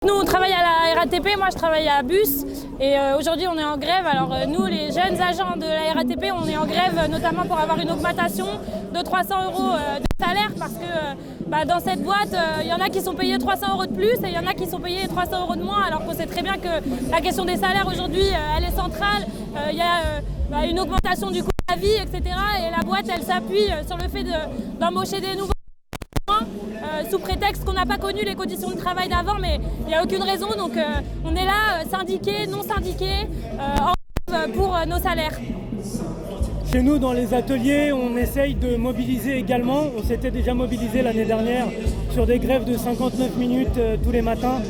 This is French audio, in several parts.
Nous, on travaille à la RATP, moi je travaille à Bus et aujourd'hui on est en grève. Alors nous, les jeunes agents de la RATP, on est en grève notamment pour avoir une augmentation de 300 € de salaire parce que dans cette boîte, il y en a qui sont payés 300 € de plus et il y en a qui sont payés 300 € de moins, alors qu'on sait très bien que la question des salaires aujourd'hui, elle est centrale. Il y a une augmentation du coût de la vie, etc. Et la boîte, elle s'appuie sur le fait d'embaucher des nouveaux sous prétexte qu'on n'a pas connu les conditions de travail d'avant, mais il n'y a aucune raison. Donc on est là, syndiqués, non syndiqués, en grève pour nos salaires. Chez nous, dans les ateliers, on essaye de mobiliser également. On s'était déjà mobilisé l'année dernière sur des grèves de 59 minutes tous les matins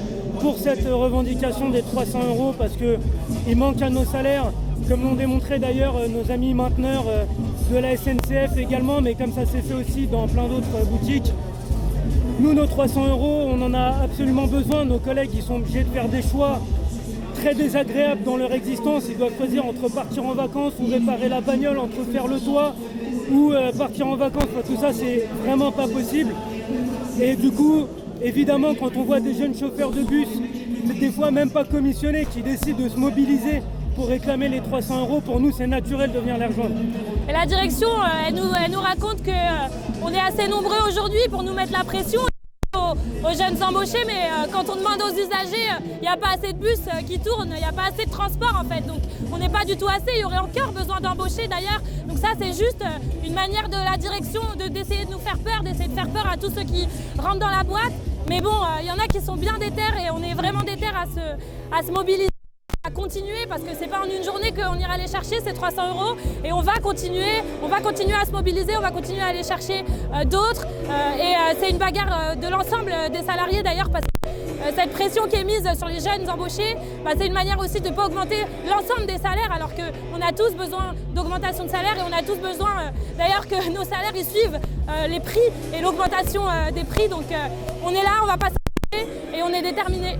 pour cette revendication des 300 € parce qu'il manque à nos salaires, comme l'ont démontré d'ailleurs nos amis mainteneurs de la SNCF également, mais comme ça s'est fait aussi dans plein d'autres boutiques. Nous, nos 300 €, on en a absolument besoin. Nos collègues, ils sont obligés de faire des choix très désagréables dans leur existence. Ils doivent choisir entre partir en vacances ou réparer la bagnole, entre faire le toit ou partir en vacances. Tout ça, c'est vraiment pas possible. Et du coup, évidemment, quand on voit des jeunes chauffeurs de bus, des fois même pas commissionnés, qui décident de se mobiliser pour réclamer les 300 €, pour nous, c'est naturel de venir les rejoindre. Et la direction, elle nous raconte qu'on est assez nombreux aujourd'hui pour nous mettre la pression aux jeunes embauchés, mais quand on demande aux usagers, il n'y a pas assez de bus qui tournent, il n'y a pas assez de transport en fait, donc on n'est pas du tout assez, il y aurait encore besoin d'embaucher d'ailleurs, donc ça c'est juste une manière de la direction d'essayer de nous faire peur, d'essayer de faire peur à tous ceux qui rentrent dans la boîte, mais bon, il y en a qui sont bien déter et on est vraiment déter à se mobiliser, à continuer, parce que c'est pas en une journée qu'on ira les chercher ces 300 € et on va continuer à se mobiliser, on va continuer à aller chercher d'autres et c'est une bagarre de l'ensemble des salariés d'ailleurs, parce que cette pression qui est mise sur les jeunes embauchés, c'est une manière aussi de ne pas augmenter l'ensemble des salaires, alors qu'on a tous besoin d'augmentation de salaire et on a tous besoin d'ailleurs que nos salaires ils suivent les prix et l'augmentation des prix, donc on est là, on va pas s'arrêter et on est déterminés.